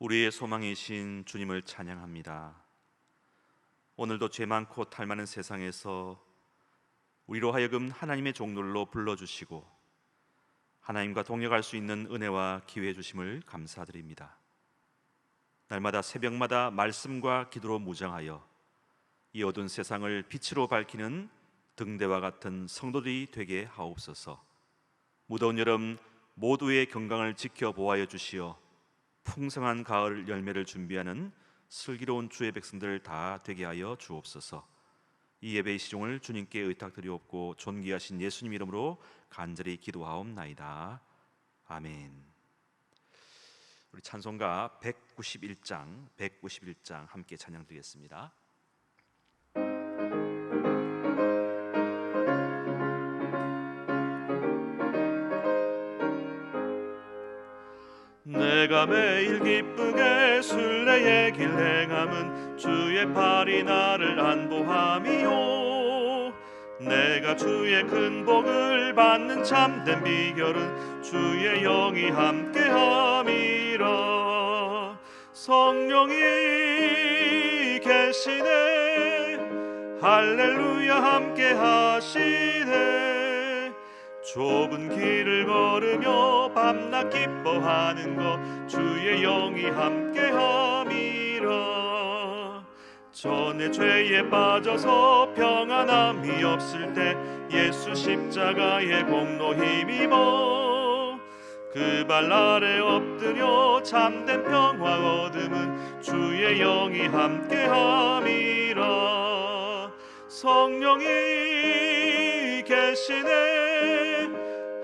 우리의 소망이신 주님을 찬양합니다. 오늘도 죄 많고 탈 많은 세상에서 우리로 하여금 하나님의 종들로 불러주시고 하나님과 동역할 수 있는 은혜와 기회 주심을 감사드립니다. 날마다 새벽마다 말씀과 기도로 무장하여 이 어두운 세상을 빛으로 밝히는 등대와 같은 성도들이 되게 하옵소서. 무더운 여름 모두의 건강을 지켜보아여 주시어 풍성한 가을 열매를 준비하는 슬기로운 주의 백성들 다 되게 하여 주옵소서. 이 예배의 시종을 주님께 의탁드리옵고 존귀하신 예수님 이름으로 간절히 기도하옵나이다. 아멘. 우리 찬송가 191장 함께 찬양드리겠습니다. 내가 매일 기쁘게 순례의 길 행함은 주의 팔이 나를 안보함이요, 내가 주의 큰 복을 받는 참된 비결은 주의 영이 함께함이라. 성령이 계시네, 할렐루야 함께하시네. 좁은 길을 걸으며 밤낮 기뻐하는 것 주의 영이 함께함이라. 전에 죄에 빠져서 평안함이 없을 때 예수 십자가의 공로 힘입어 그 발 아래 엎드려 참된 평화 얻음은 주의 영이 함께함이라. 성령이 계시네,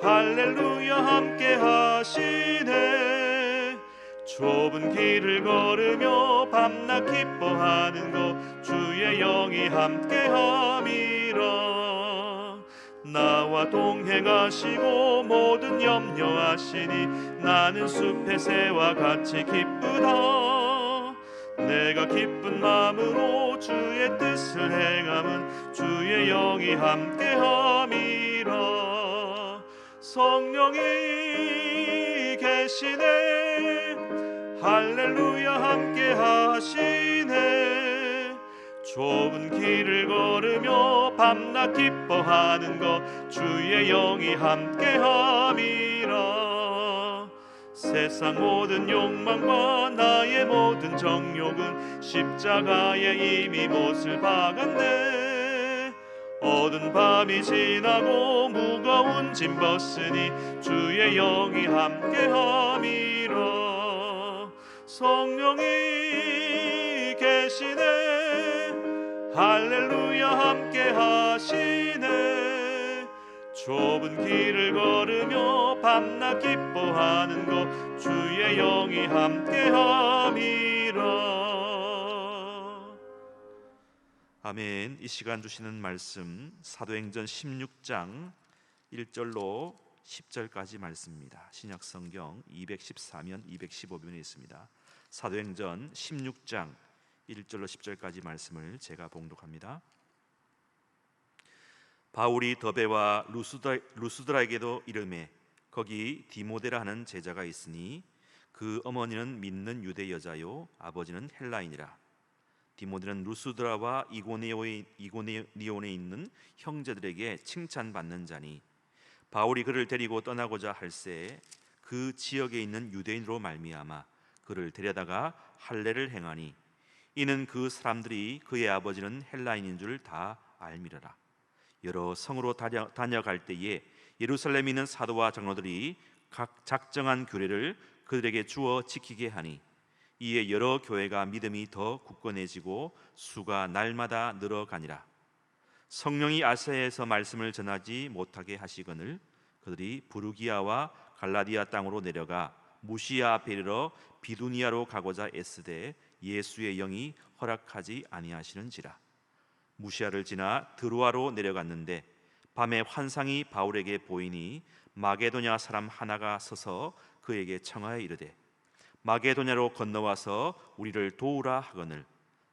할렐루야 함께하시네. 좁은 길을 걸으며 밤낮 기뻐하는 것 주의 영이 함께함이라. 나와 동행하시고 모든 염려하시니 나는 숲의 새와 같이 기쁘다. 내가 기쁜 마음으로 주의 뜻을 행함은 주의 영이 함께함이라. 성령이 계시네, 할렐루야 함께하시네. 좁은 길을 걸으며 밤낮 기뻐하는 것 주의 영이 함께함이라. 세상 모든 욕망과 나의 모든 정욕은 십자가에 이미 못을 박았네. 어두운 밤이 지나고 무거운 짐 벗으니 주의 영이 함께함이라. 성령이 계시네, 할렐루야 함께하시네. 좁은 길을 걸으며 밤낮 기뻐하는 것 주의 영이 함께함이라. 아멘. 이 시간 주시는 말씀 사도행전 16장 1절로 10절까지 말씀입니다. 신약성경 214면 215면에 있습니다. 사도행전 16장 1절로 10절까지 말씀을 제가 봉독합니다. 바울이 더베와 루스드라에게도 이르매 거기 디모데라 하는 제자가 있으니 그 어머니는 믿는 유대 여자요 아버지는 헬라인이라. 디모데는 루스드라와 이고니온에 있는 형제들에게 칭찬받는 자니 바울이 그를 데리고 떠나고자 할새 그 지역에 있는 유대인으로 말미암아 그를 데려다가 할례를 행하니 이는 그 사람들이 그의 아버지는 헬라인인 줄 다 알미러라. 여러 성으로 다녀갈 때에 예루살렘에 있는 사도와 장로들이 각 작정한 규례를 그들에게 주어 지키게 하니 이에 여러 교회가 믿음이 더 굳건해지고 수가 날마다 늘어가니라. 성령이 아시아에서 말씀을 전하지 못하게 하시거늘 그들이 부르기아와 갈라디아 땅으로 내려가 무시아 앞에 이르러 비두니아로 가고자 애쓰되 예수의 영이 허락하지 아니하시는지라. 무시아를 지나 드로아로 내려갔는데 밤에 환상이 바울에게 보이니 마게도냐 사람 하나가 서서 그에게 청하여 이르되 마게도냐로 건너와서 우리를 도우라 하거늘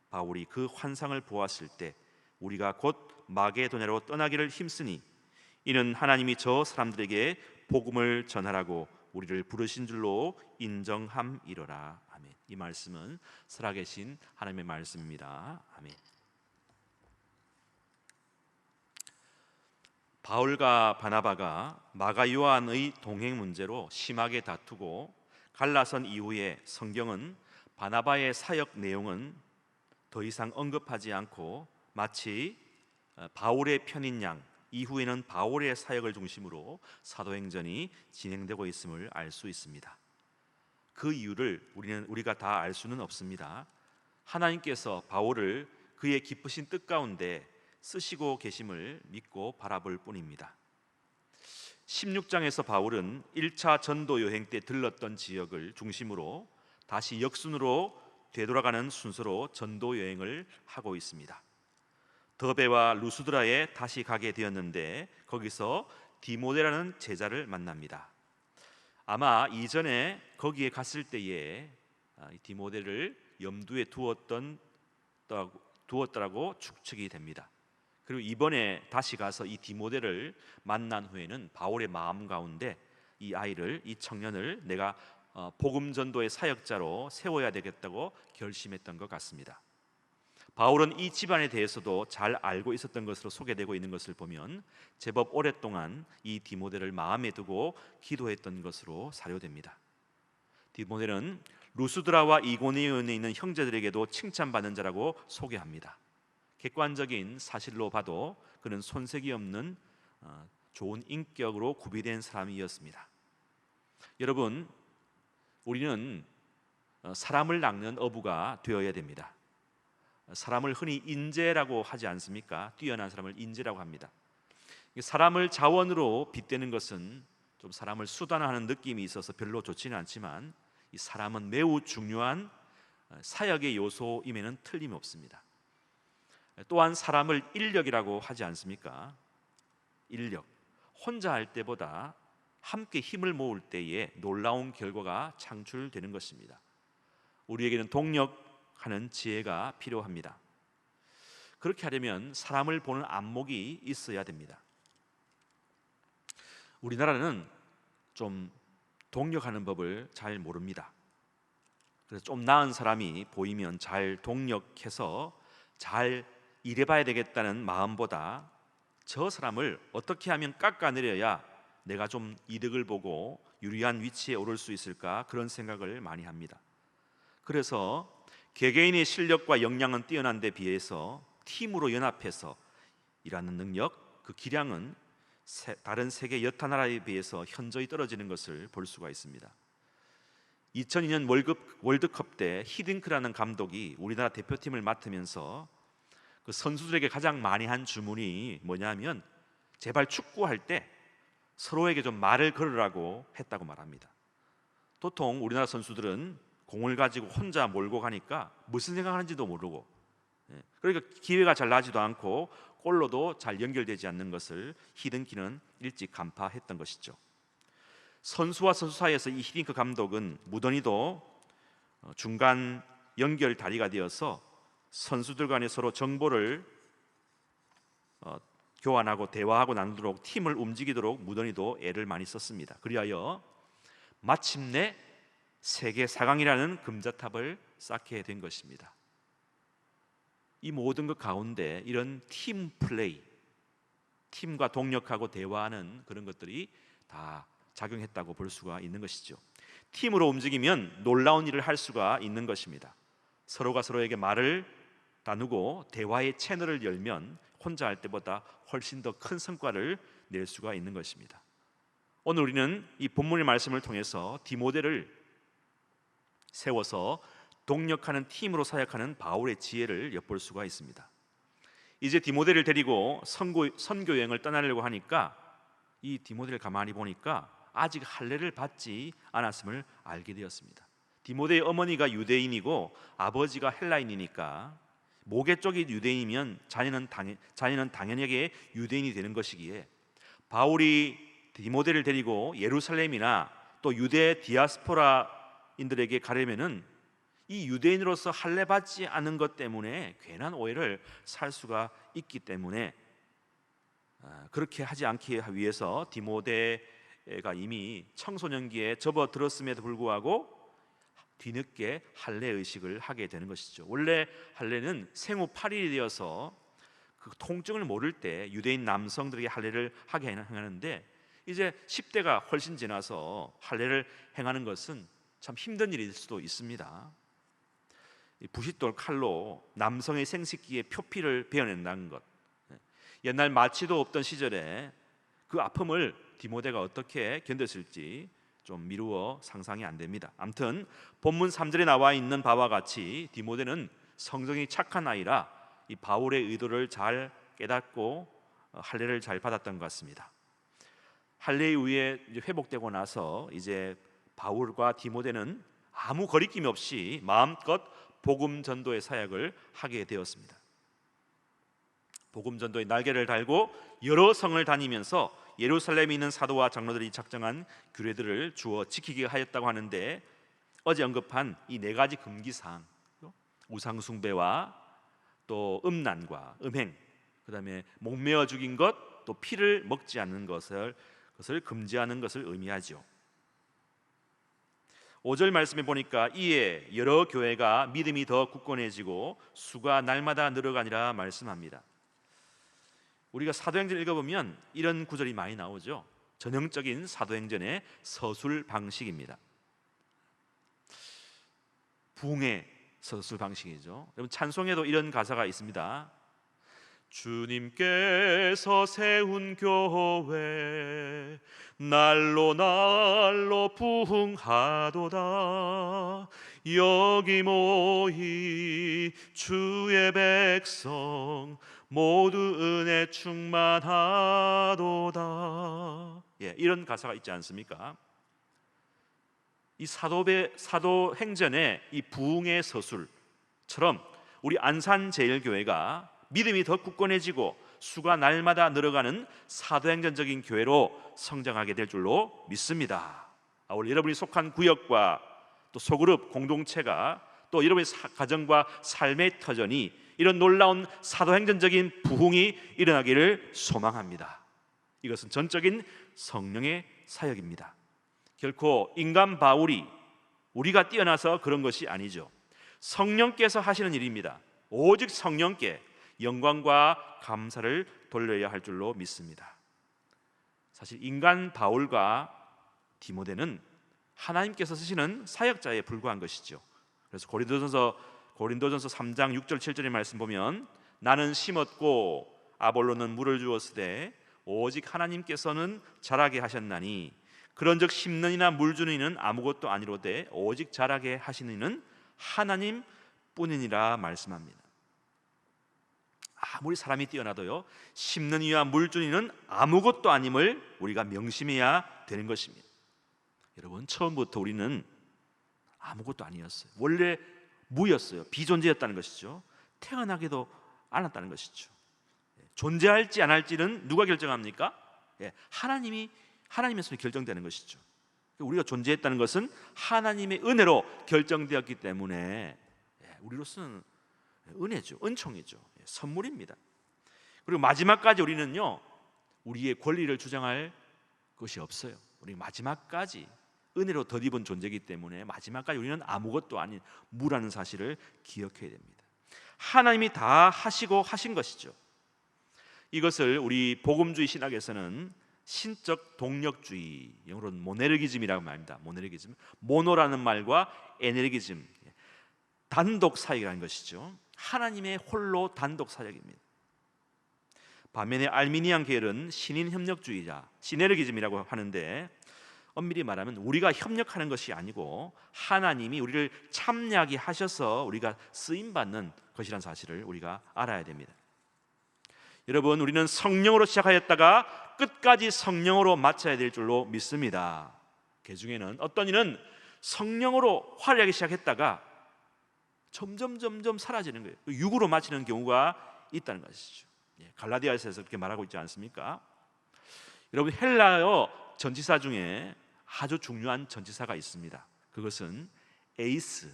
바울이 그 환상을 보았을 때 우리가 곧 마게도냐로 떠나기를 힘쓰니 이는 하나님이 저 사람들에게 복음을 전하라고 우리를 부르신 줄로 인정함이로라. 아멘. 이 말씀은 살아계신 하나님의 말씀입니다. 아멘. 바울과 바나바가 마가 요한의 동행 문제로 심하게 다투고 갈라선 이후에 성경은 바나바의 사역 내용은 더 이상 언급하지 않고 마치 바울의 편인 양 이후에는 바울의 사역을 중심으로 사도행전이 진행되고 있음을 알 수 있습니다. 그 이유를 우리가 다 알 수는 없습니다. 하나님께서 바울을 그의 기쁘신 뜻 가운데 쓰시고 계심을 믿고 바라볼 뿐입니다. 16장에서 바울은 1차 전도 여행 때 들렀던 지역을 중심으로 다시 역순으로 되돌아가는 순서로 전도 여행을 하고 있습니다. 더베와 루스드라에 다시 가게 되었는데 거기서 디모데라는 제자를 만납니다. 아마 이전에 거기에 갔을 때에 디모데를 염두에 두었더라고 추측이 됩니다. 그리고 이번에 다시 가서 이 디모데를 만난 후에는 바울의 마음 가운데 이 청년을 내가 복음 전도의 사역자로 세워야 되겠다고 결심했던 것 같습니다. 바울은 이 집안에 대해서도 잘 알고 있었던 것으로 소개되고 있는 것을 보면 제법 오랫동안 이 디모데를 마음에 두고 기도했던 것으로 사료됩니다. 디모데는 루스드라와 이고니온에 있는 형제들에게도 칭찬받는 자라고 소개합니다. 객관적인 사실로 봐도 그는 손색이 없는 좋은 인격으로 구비된 사람이었습니다. 여러분, 우리는 사람을 낚는 어부가 되어야 됩니다. 사람을 흔히 인재라고 하지 않습니까? 뛰어난 사람을 인재라고 합니다. 사람을 자원으로 빗대는 것은 좀 사람을 수단화하는 느낌이 있어서 별로 좋지는 않지만 이 사람은 매우 중요한 사역의 요소임에는 틀림없습니다. 또한 사람을 인력이라고 하지 않습니까? 인력. 혼자 할 때보다 함께 힘을 모을 때에 놀라운 결과가 창출되는 것입니다. 우리에게는 동력하는 지혜가 필요합니다. 그렇게 하려면 사람을 보는 안목이 있어야 됩니다. 우리나라는 좀 동력하는 법을 잘 모릅니다. 그래서 좀 나은 사람이 보이면 잘 동력해서 잘 일해봐야 되겠다는 마음보다 저 사람을 어떻게 하면 깎아내려야 내가 좀 이득을 보고 유리한 위치에 오를 수 있을까, 그런 생각을 많이 합니다. 그래서 개개인의 실력과 역량은 뛰어난 데 비해서 팀으로 연합해서 일하는 능력, 그 기량은 다른 세계 여타 나라에 비해서 현저히 떨어지는 것을 볼 수가 있습니다. 2002년 월드컵 때 히딩크라는 감독이 우리나라 대표팀을 맡으면서 그 선수들에게 가장 많이 한 주문이 뭐냐면 제발 축구할 때 서로에게 좀 말을 걸으라고 했다고 말합니다. 도통 우리나라 선수들은 공을 가지고 혼자 몰고 가니까 무슨 생각하는지도 모르고, 그러니까 기회가 잘 나지도 않고 골로도 잘 연결되지 않는 것을 히딩크는 일찍 간파했던 것이죠. 선수와 선수 사이에서 이 히딩크 감독은 무던히도 중간 연결 다리가 되어서 선수들 간에 서로 정보를 교환하고 대화하고 나누도록 팀을 움직이도록 무던히도 애를 많이 썼습니다. 그리하여 마침내 세계 4강이라는 금자탑을 쌓게 된 것입니다. 이 모든 것 가운데 이런 팀 플레이, 팀과 동력하고 대화하는 그런 것들이 다 작용했다고 볼 수가 있는 것이죠. 팀으로 움직이면 놀라운 일을 할 수가 있는 것입니다. 서로가 서로에게 말을 나누고 대화의 채널을 열면 혼자 할 때보다 훨씬 더 큰 성과를 낼 수가 있는 것입니다. 오늘 우리는 이 본문의 말씀을 통해서 디모데를 세워서 동력하는 팀으로 사역하는 바울의 지혜를 엿볼 수가 있습니다. 이제 디모데를 데리고 선교 여행을 떠나려고 하니까 이 디모데를 가만히 보니까 아직 할례를 받지 않았음을 알게 되었습니다. 디모데의 어머니가 유대인이고 아버지가 헬라인이니까 모계 쪽이 유대인이면 자녀는 당연하게 유대인이 되는 것이기에 바울이 디모데를 데리고 예루살렘이나 또 유대 디아스포라인들에게 가려면은 이 유대인으로서 할례 받지 않은 것 때문에 괜한 오해를 살 수가 있기 때문에 그렇게 하지 않기 위해서 디모데의 디모데가 이미 청소년기에 접어들었음에도 불구하고 뒤늦게 할례 의식을 하게 되는 것이죠. 원래 할례는 생후 8일이 되어서 그 통증을 모를 때 유대인 남성들에게 할례를 하게 하는데, 이제 10대가 훨씬 지나서 할례를 행하는 것은 참 힘든 일일 수도 있습니다. 부싯돌 칼로 남성의 생식기의 표피를 베어낸다는 것, 옛날 마취도 없던 시절에 그 아픔을 디모데가 어떻게 견뎠을지 좀 미루어 상상이 안 됩니다. 아무튼 본문 3절에 나와 있는 바와 같이 디모데는 성정이 착한 아이라 이 바울의 의도를 잘 깨닫고 할례를 잘 받았던 것 같습니다. 할례의 후에 회복되고 나서 이제 바울과 디모데는 아무 거리낌 없이 마음껏 복음 전도의 사역을 하게 되었습니다. 복음 전도의 날개를 달고 여러 성을 다니면서 예루살렘에 있는 사도와 장로들이 작정한 규례들을 주어 지키게 하였다고 하는데, 어제 언급한 이 4가지 금기사항, 우상 숭배와 또 음란과 음행, 그다음에 목매어 죽인 것, 또 피를 먹지 않는 것을 금지하는 것을 의미하죠. 5절 말씀에 보니까 이에 여러 교회가 믿음이 더 굳건해지고 수가 날마다 늘어가니라 말씀합니다. 우리가 사도행전 읽어보면 이런 구절이 많이 나오죠. 전형적인 사도행전의 서술 방식입니다. 부흥의 서술 방식이죠. 여러분, 찬송에도 이런 가사가 있습니다. 주님께서 세운 교회 날로 날로 부흥하도다. 여기 모인 주의 백성 모두 은혜 충만하도다. 이런 가사가 있지 않습니까? 이 사도행전의 이 부흥의 서술처럼 우리 안산제일교회가 믿음이 더 굳건해지고 수가 날마다 늘어가는 사도행전적인 교회로 성장하게 될 줄로 믿습니다. 오늘 여러분이 속한 구역과 또 소그룹 공동체가 또 여러분의 가정과 삶의 터전이 이런 놀라운 사도행전적인 부흥이 일어나기를 소망합니다. 이것은 전적인 성령의 사역입니다. 결코 인간 바울이 우리가 뛰어나서 그런 것이 아니죠. 성령께서 하시는 일입니다. 오직 성령께 영광과 감사를 돌려야 할 줄로 믿습니다. 사실 인간 바울과 디모데는 하나님께서 쓰시는 사역자에 불과한 것이죠. 그래서 고린도전서 3장 6절 7절의 말씀 보면 나는 심었고 아볼로는 물을 주었으되 오직 하나님께서는 자라게 하셨나니 그런즉 심는 이나 물 주는 이는 아무것도 아니로되 오직 자라게 하시는 이는 하나님 뿐이니라 말씀합니다. 아무리 사람이 뛰어나도요, 심는 이와 물 주는 이는 아무것도 아님을 우리가 명심해야 되는 것입니다. 여러분, 처음부터 우리는 아무것도 아니었어요. 원래 무였어요. 비존재였다는 것이죠. 태어나기도 않았다는 것이죠. 존재할지 안 할지는 누가 결정합니까? 하나님의 손에 결정되는 것이죠. 우리가 존재했다는 것은 하나님의 은혜로 결정되었기 때문에 우리로서는 은혜죠, 은총이죠, 선물입니다. 그리고 마지막까지 우리는요, 우리의 권리를 주장할 것이 없어요. 우리 마지막까지 은혜로 덧입은 존재이기 때문에 마지막까지 우리는 아무것도 아닌 무라는 사실을 기억해야 됩니다. 하나님이 다 하시고 하신 것이죠. 이것을 우리 복음주의 신학에서는 신적 동력주의, 영어로는 모네르기즘이라고 말합니다. 모네르기즘, 모노라는 말과 에네르기즘, 단독 사역이라는 것이죠. 하나님의 홀로 단독 사역입니다. 반면에 알미니안 계열은 신인 협력주의자, 시네르기즘이라고 하는데, 엄밀히 말하면 우리가 협력하는 것이 아니고 하나님이 우리를 참여하게 하셔서 우리가 쓰임받는 것이라는 사실을 우리가 알아야 됩니다. 여러분, 우리는 성령으로 시작하였다가 끝까지 성령으로 마쳐야 될 줄로 믿습니다. 그 중에는 어떤 이는 성령으로 화려하게 시작했다가 점점 사라지는 거예요. 육으로 마치는 경우가 있다는 것이죠. 갈라디아서에서 그렇게 말하고 있지 않습니까? 여러분, 헬라어 전치사 중에 아주 중요한 전치사가 있습니다. 그것은 에이스,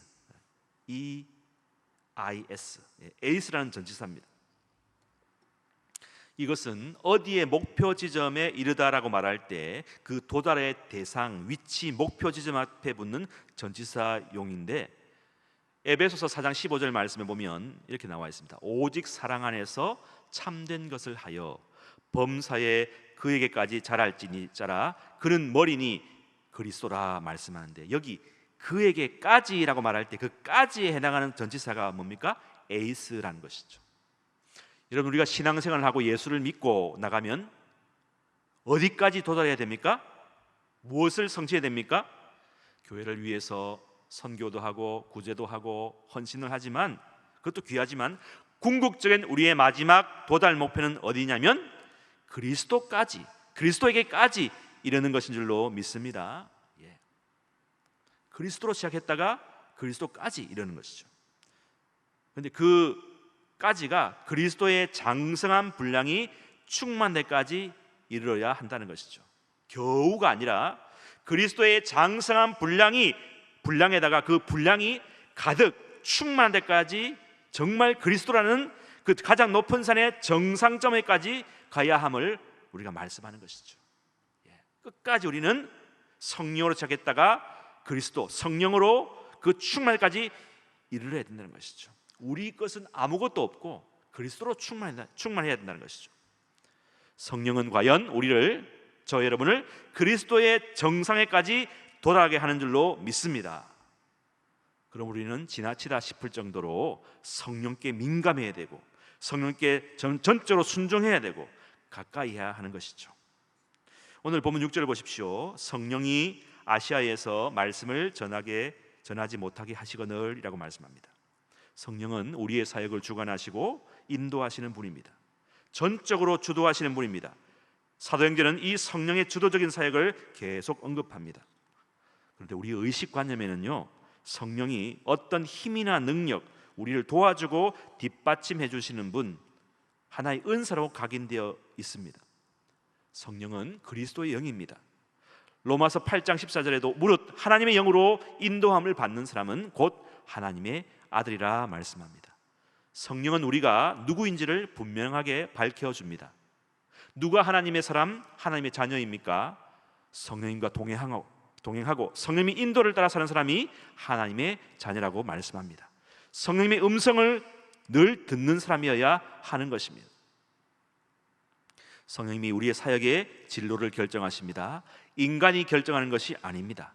E-I-S, 에이스라는 전치사입니다. 이것은 어디에 목표 지점에 이르다라고 말할 때 그 도달의 대상, 위치, 목표 지점 앞에 붙는 전치사용인데, 에베소서 4장 15절 말씀에 보면 이렇게 나와 있습니다. 오직 사랑 안에서 참된 것을 하여 범사에 그에게까지 자랄지니 자라, 그는 머리니 그리스도라 말씀하는데, 여기 그에게까지라고 말할 때 그 까지에 해당하는 전치사가 뭡니까? 에이스라는 것이죠. 여러분, 우리가 신앙생활을 하고 예수를 믿고 나가면 어디까지 도달해야 됩니까? 무엇을 성취해야 됩니까? 교회를 위해서 선교도 하고 구제도 하고 헌신을 하지만, 그것도 귀하지만 궁극적인 우리의 마지막 도달 목표는 어디냐면 그리스도까지, 그리스도에게까지 이르는 것인 줄로 믿습니다. 그리스도로 시작했다가 그리스도까지 이르는 것이죠. 그런데 그까지가 그리스도의 장성한 분량이 충만될 때까지 이르러야 한다는 것이죠. 겨우가 아니라 그리스도의 장성한 분량에다가 그 분량이 가득 충만할 때까지 정말 그리스도라는 그 가장 높은 산의 정상점에까지 가야 함을 우리가 말씀하는 것이죠. 끝까지 우리는 성령으로 시작했다가 그리스도, 성령으로 그 충만까지 이르러야 된다는 것이죠. 우리 것은 아무것도 없고 그리스도로 충만해야 된다는 것이죠. 성령은 과연 우리를, 저 여러분을 그리스도의 정상에까지 도달하게 하는 줄로 믿습니다. 그럼 우리는 지나치다 싶을 정도로 성령께 민감해야 되고 성령께 전적으로 순종해야 되고 가까이 해야 하는 것이죠. 오늘 본문 6절을 보십시오. 성령이 아시아에서 말씀을 전하지 못하게 하시거늘이라고 말씀합니다. 성령은 우리의 사역을 주관하시고 인도하시는 분입니다. 전적으로 주도하시는 분입니다. 사도행전은 이 성령의 주도적인 사역을 계속 언급합니다. 그런데 우리의 의식관념에는요, 성령이 어떤 힘이나 능력, 우리를 도와주고 뒷받침해 주시는 분, 하나의 은사로 각인되어 있습니다. 성령은 그리스도의 영입니다. 로마서 8장 14절에도 무릇 하나님의 영으로 인도함을 받는 사람은 곧 하나님의 아들이라 말씀합니다. 성령은 우리가 누구인지를 분명하게 밝혀줍니다. 누가 하나님의 사람, 하나님의 자녀입니까? 성령님과 동행하고 성령님의 인도를 따라 사는 사람이 하나님의 자녀라고 말씀합니다. 성령님의 음성을 늘 듣는 사람이어야 하는 것입니다. 성령님이 우리의 사역의 진로를 결정하십니다. 인간이 결정하는 것이 아닙니다.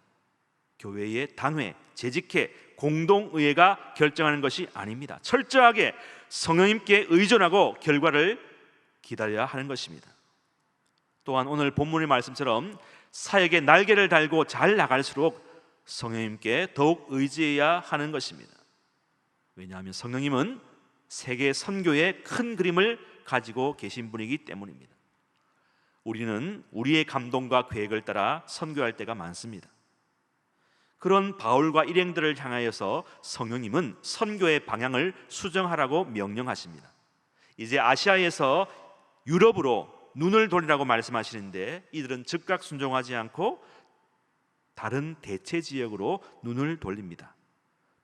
교회의 단회, 재직회, 공동의회가 결정하는 것이 아닙니다. 철저하게 성령님께 의존하고 결과를 기다려야 하는 것입니다. 또한 오늘 본문의 말씀처럼 사역에 날개를 달고 잘 나갈수록 성령님께 더욱 의지해야 하는 것입니다. 왜냐하면 성령님은 세계 선교의 큰 그림을 가지고 계신 분이기 때문입니다. 우리는 우리의 감동과 계획을 따라 선교할 때가 많습니다. 그런 바울과 일행들을 향하여서 성령님은 선교의 방향을 수정하라고 명령하십니다. 이제 아시아에서 유럽으로 눈을 돌리라고 말씀하시는데 이들은 즉각 순종하지 않고 다른 대체 지역으로 눈을 돌립니다.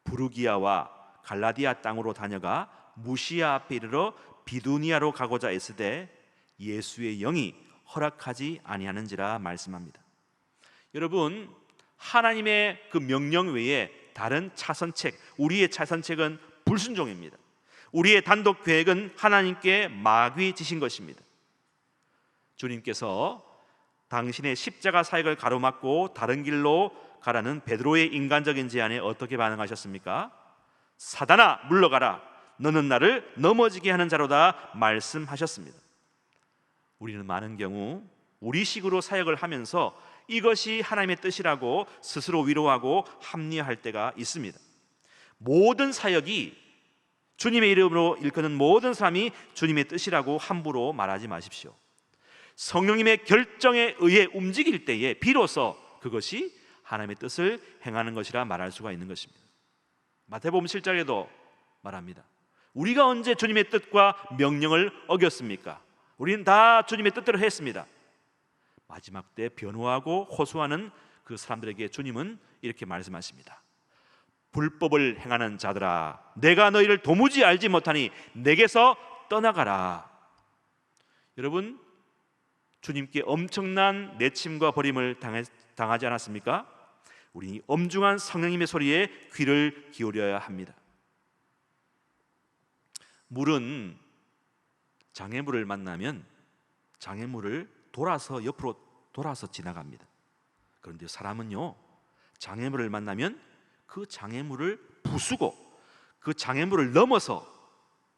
부르기아와 갈라디아 땅으로 다녀가 무시아 앞에 이르러 비두니아로 가고자 애쓰되 예수의 영이 허락하지 아니하는지라 말씀합니다. 여러분, 하나님의 그 명령 외에 다른 차선책, 우리의 차선책은 불순종입니다. 우리의 단독 계획은 하나님께 마귀 지신 것입니다. 주님께서 당신의 십자가 사역을 가로막고 다른 길로 가라는 베드로의 인간적인 제안에 어떻게 반응하셨습니까? 사단아 물러가라, 너는 나를 넘어지게 하는 자로다 말씀하셨습니다. 우리는 많은 경우 우리식으로 사역을 하면서 이것이 하나님의 뜻이라고 스스로 위로하고 합리화할 때가 있습니다. 모든 사역이 주님의 이름으로 일컫는 모든 사람이 주님의 뜻이라고 함부로 말하지 마십시오. 성령님의 결정에 의해 움직일 때에 비로소 그것이 하나님의 뜻을 행하는 것이라 말할 수가 있는 것입니다. 마태복음 7장에도 말합니다. 우리가 언제 주님의 뜻과 명령을 어겼습니까? 우리는 다 주님의 뜻대로 했습니다. 마지막 때 변호하고 호소하는 그 사람들에게 주님은 이렇게 말씀하십니다. 불법을 행하는 자들아, 내가 너희를 도무지 알지 못하니 내게서 떠나가라. 여러분, 주님께 엄청난 내침과 버림을 당하지 않았습니까? 우리 엄중한 성령님의 소리에 귀를 기울여야 합니다. 물은 장애물을 만나면 장애물을 옆으로 돌아서 지나갑니다. 그런데 사람은요, 장애물을 만나면 그 장애물을 부수고 그 장애물을 넘어서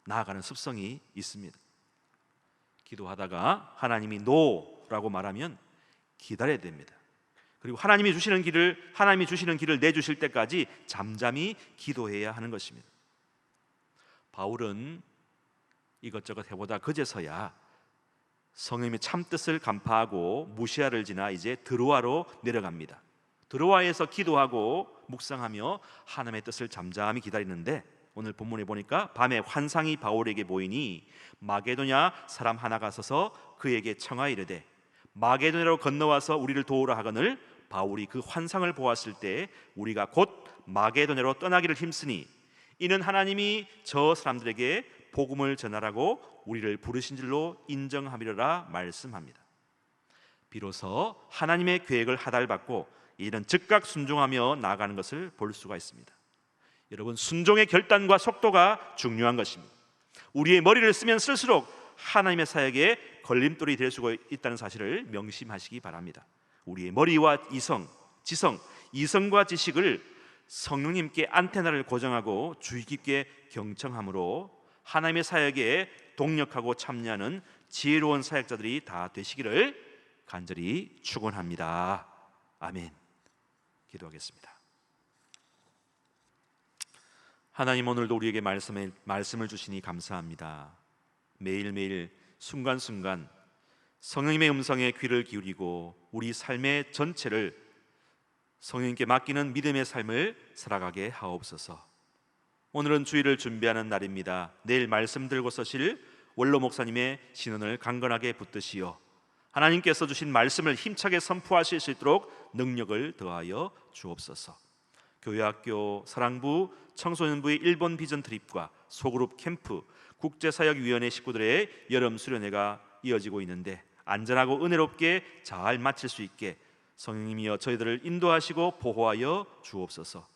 나아가는 습성이 있습니다. 기도하다가 하나님이 노라고 말하면 기다려야 됩니다. 그리고 하나님이 주시는 길을 내주실 때까지 잠잠히 기도해야 하는 것입니다. 바울은 이것저것 해보다 그제서야 성령님의 참뜻을 간파하고 무시아를 지나 이제 드로아로 내려갑니다. 드로아에서 기도하고 묵상하며 하나님의 뜻을 잠잠히 기다리는데, 오늘 본문에 보니까 밤에 환상이 바울에게 보이니 마게도냐 사람 하나가 서서 그에게 청하여 이르되 마게도냐로 건너와서 우리를 도우라 하거늘 바울이 그 환상을 보았을 때 우리가 곧 마게도냐로 떠나기를 힘쓰니 이는 하나님이 저 사람들에게 복음을 전하라고 우리를 부르신 줄로 인정함이라 말씀합니다. 비로소 하나님의 계획을 하달받고 이는 즉각 순종하며 나아가는 것을 볼 수가 있습니다. 여러분, 순종의 결단과 속도가 중요한 것입니다. 우리의 머리를 쓰면 쓸수록 하나님의 사역에 걸림돌이 될 수가 있다는 사실을 명심하시기 바랍니다. 우리의 머리와 이성과 지식을 성령님께 안테나를 고정하고 주의 깊게 경청함으로 하나님의 사역에 동력하고 참여하는 지혜로운 사역자들이 다 되시기를 간절히 축원합니다. 아멘. 기도하겠습니다. 하나님, 오늘도 우리에게 말씀을 주시니 감사합니다. 매일매일 순간순간 성령님의 음성에 귀를 기울이고 우리 삶의 전체를 성령님께 맡기는 믿음의 삶을 살아가게 하옵소서. 오늘은 주일을 준비하는 날입니다. 내일 말씀 들고 서실 원로 목사님의 신원을 강건하게 붙드시어 하나님께서 주신 말씀을 힘차게 선포하실 수 있도록 능력을 더하여 주옵소서. 교회학교, 사랑부, 청소년부의 일본 비전 트립과 소그룹 캠프, 국제사역위원회 식구들의 여름 수련회가 이어지고 있는데 안전하고 은혜롭게 잘 마칠 수 있게 성령님이여 저희들을 인도하시고 보호하여 주옵소서.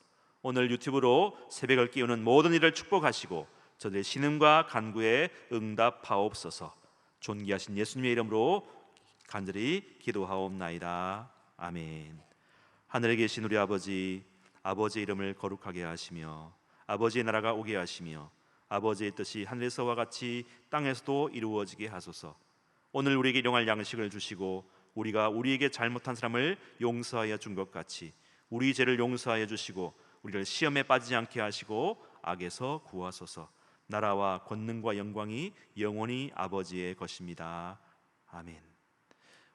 오늘 유튜브로 새벽을 깨우는 모든 일을 축복하시고 저들의 신음과 간구에 응답하옵소서. 존귀하신 예수님의 이름으로 간절히 기도하옵나이다. 아멘. 하늘에 계신 우리 아버지의 이름을 거룩하게 하시며 아버지의 나라가 오게 하시며 아버지의 뜻이 하늘에서와 같이 땅에서도 이루어지게 하소서. 오늘 우리에게 일용할 양식을 주시고 우리가 우리에게 잘못한 사람을 용서하여 준 것 같이 우리 죄를 용서하여 주시고 우리를 시험에 빠지지 않게 하시고 악에서 구하소서. 나라와 권능과 영광이 영원히 아버지의 것입니다. 아멘.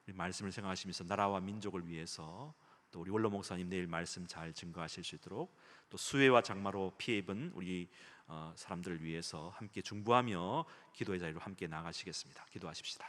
우리 말씀을 생각하시면서 나라와 민족을 위해서 또 우리 원로 목사님 내일 말씀 잘 증거하실 수 있도록 또 수해와 장마로 피해 입은 우리 사람들을 위해서 함께 중보하며 기도의 자리로 함께 나가시겠습니다. 기도하십시다.